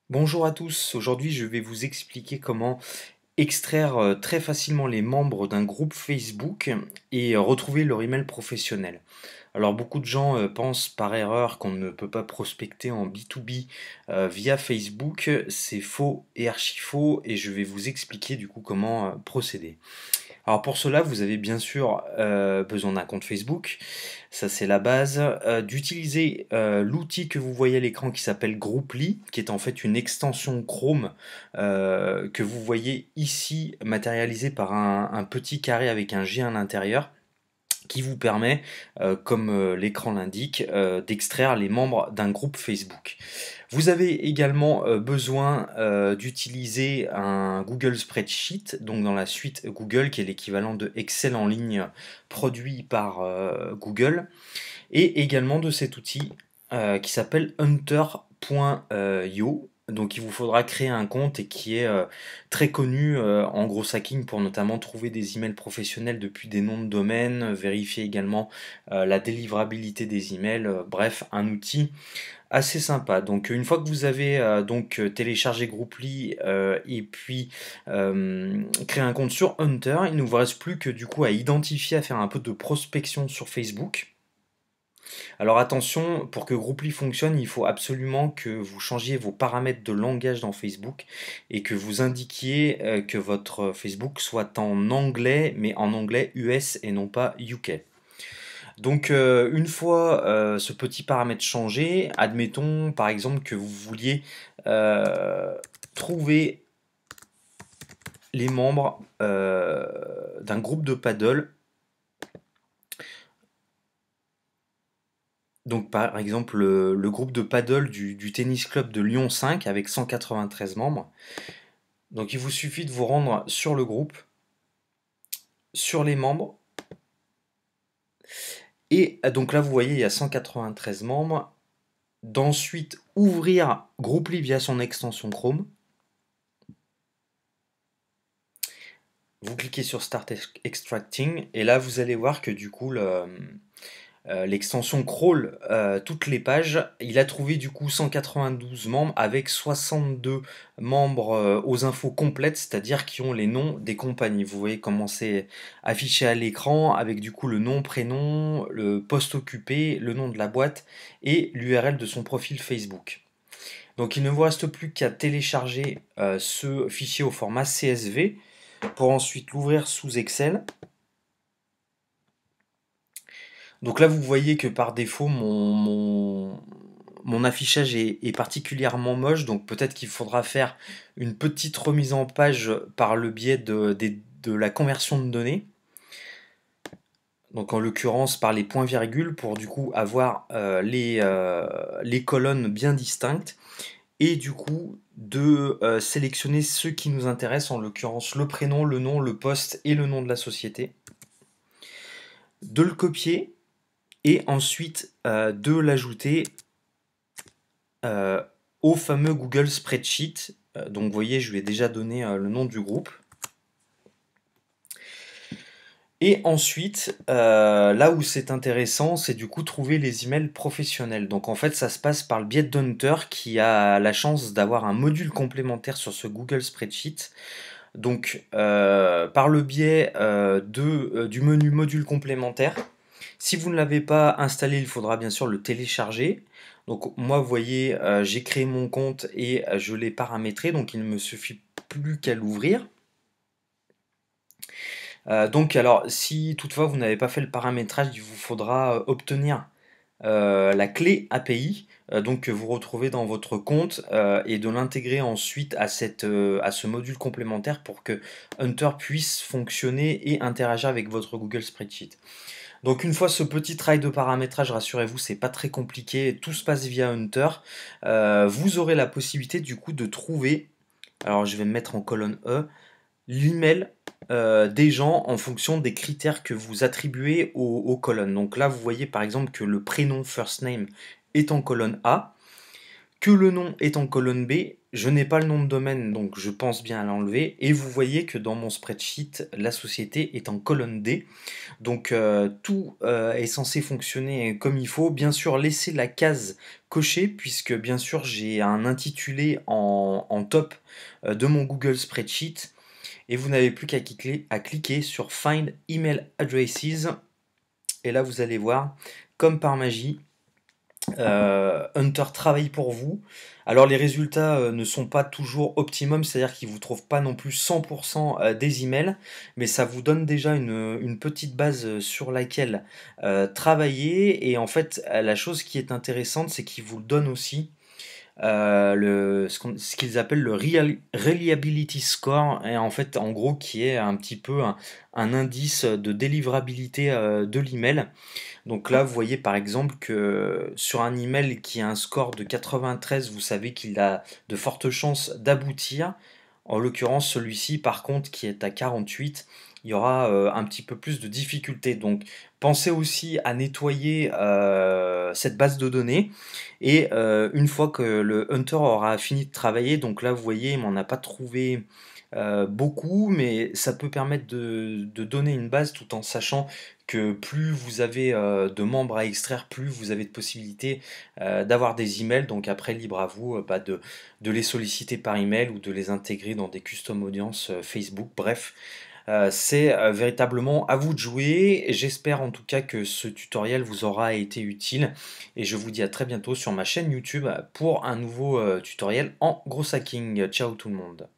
Bonjour à tous, aujourd'hui je vais vous expliquer comment extraire très facilement les membres d'un groupe Facebook et retrouver leur email professionnel. Alors beaucoup de gens pensent par erreur qu'on ne peut pas prospecter en B2B via Facebook, c'est faux et archi faux et je vais vous expliquer du coup comment procéder. Alors pour cela, vous avez bien sûr besoin d'un compte Facebook, ça c'est la base, d'utiliser l'outil que vous voyez à l'écran qui s'appelle Grouply, qui est en fait une extension Chrome que vous voyez ici matérialisée par un petit carré avec un G à l'intérieur qui vous permet, comme l'écran l'indique, d'extraire les membres d'un groupe Facebook. Vous avez également besoin d'utiliser un Google Spreadsheet, donc dans la suite Google, qui est l'équivalent de Excel en ligne produit par Google, et également de cet outil qui s'appelle hunter.io. Donc il vous faudra créer un compte et qui est très connu en gros hacking pour notamment trouver des emails professionnels depuis des noms de domaine, vérifier également la délivrabilité des emails, bref, un outil assez sympa. Donc une fois que vous avez téléchargé Grouply et puis créé un compte sur Hunter, il ne vous reste plus que du coup à identifier, à faire un peu de prospection sur Facebook. Alors attention, pour que Grouply fonctionne, il faut absolument que vous changiez vos paramètres de langage dans Facebook et que vous indiquiez que votre Facebook soit en anglais, mais en anglais US et non pas UK. Donc une fois ce petit paramètre changé, admettons par exemple que vous vouliez trouver les membres d'un groupe de paddle. Donc par exemple le groupe de paddle du tennis club de Lyon 5 avec 193 membres. Donc il vous suffit de vous rendre sur le groupe, sur les membres, et donc là vous voyez il y a 193 membres, d'ensuite ouvrir Grouply via son extension Chrome. Vous cliquez sur Start Extracting et là vous allez voir que du coup l'extension crawl toutes les pages. Il a trouvé du coup 192 membres avec 62 membres aux infos complètes, c'est-à-dire qui ont les noms des compagnies. Vous voyez comment c'est affiché à l'écran avec du coup le nom, prénom, le poste occupé, le nom de la boîte et l'URL de son profil Facebook. Donc il ne vous reste plus qu'à télécharger ce fichier au format CSV pour ensuite l'ouvrir sous Excel. Donc là, vous voyez que par défaut, mon affichage est particulièrement moche, donc peut-être qu'il faudra faire une petite remise en page par le biais de la conversion de données. Donc en l'occurrence par les points-virgules pour du coup avoir les colonnes bien distinctes et du coup de sélectionner ceux qui nous intéressent, en l'occurrence le prénom, le nom, le poste et le nom de la société. De le copier et ensuite de l'ajouter au fameux Google Spreadsheet. Donc vous voyez, je lui ai déjà donné le nom du groupe. Et ensuite, là où c'est intéressant, c'est du coup trouver les emails professionnels. Donc en fait, ça se passe par le biais d'Hunter qui a la chance d'avoir un module complémentaire sur ce Google Spreadsheet. Donc par le biais du menu module complémentaire, si vous ne l'avez pas installé, il faudra bien sûr le télécharger. Donc moi, vous voyez, j'ai créé mon compte et je l'ai paramétré, donc il ne me suffit plus qu'à l'ouvrir. Donc alors, si toutefois vous n'avez pas fait le paramétrage, il vous faudra obtenir la clé API, donc que vous retrouvez dans votre compte, et de l'intégrer ensuite à ce module complémentaire pour que Hunter puisse fonctionner et interagir avec votre Google Spreadsheet. Donc une fois ce petit travail de paramétrage, rassurez-vous, c'est pas très compliqué, tout se passe via Hunter. Vous aurez la possibilité du coup de trouver, alors je vais me mettre en colonne E, l'email des gens en fonction des critères que vous attribuez aux colonnes. Donc là vous voyez par exemple que le prénom first name est en colonne A, que le nom est en colonne B, je n'ai pas le nom de domaine, donc je pense bien à l'enlever. Et vous voyez que dans mon spreadsheet, la société est en colonne D. Donc tout est censé fonctionner comme il faut. Bien sûr, laissez la case cochée, puisque bien sûr j'ai un intitulé en top de mon Google Spreadsheet. Et vous n'avez plus à cliquer sur Find Email Addresses. Et là, vous allez voir, comme par magie, Hunter travaille pour vous. Alors les résultats ne sont pas toujours optimum, c'est-à-dire qu'il ne vous trouve pas non plus 100% des emails, mais ça vous donne déjà une petite base sur laquelle travailler. Et en fait, la chose qui est intéressante, c'est qu'il vous le donne aussi ce qu'ils appellent le Reliability Score, et en fait, en gros, qui est un petit peu un indice de délivrabilité de l'email. Donc là, vous voyez par exemple que sur un email qui a un score de 93, vous savez qu'il a de fortes chances d'aboutir. En l'occurrence, celui-ci, par contre, qui est à 48, il y aura un petit peu plus de difficultés. Donc, pensez aussi à nettoyer cette base de données. Et une fois que le Hunter aura fini de travailler, donc là, vous voyez, il m'en a pas trouvé beaucoup, mais ça peut permettre de donner une base tout en sachant que plus vous avez de membres à extraire, plus vous avez de possibilités d'avoir des emails. Donc après, libre à vous de les solliciter par email ou de les intégrer dans des custom audiences Facebook. Bref, c'est véritablement à vous de jouer. J'espère en tout cas que ce tutoriel vous aura été utile et je vous dis à très bientôt sur ma chaîne YouTube pour un nouveau tutoriel en gros hacking. Ciao tout le monde.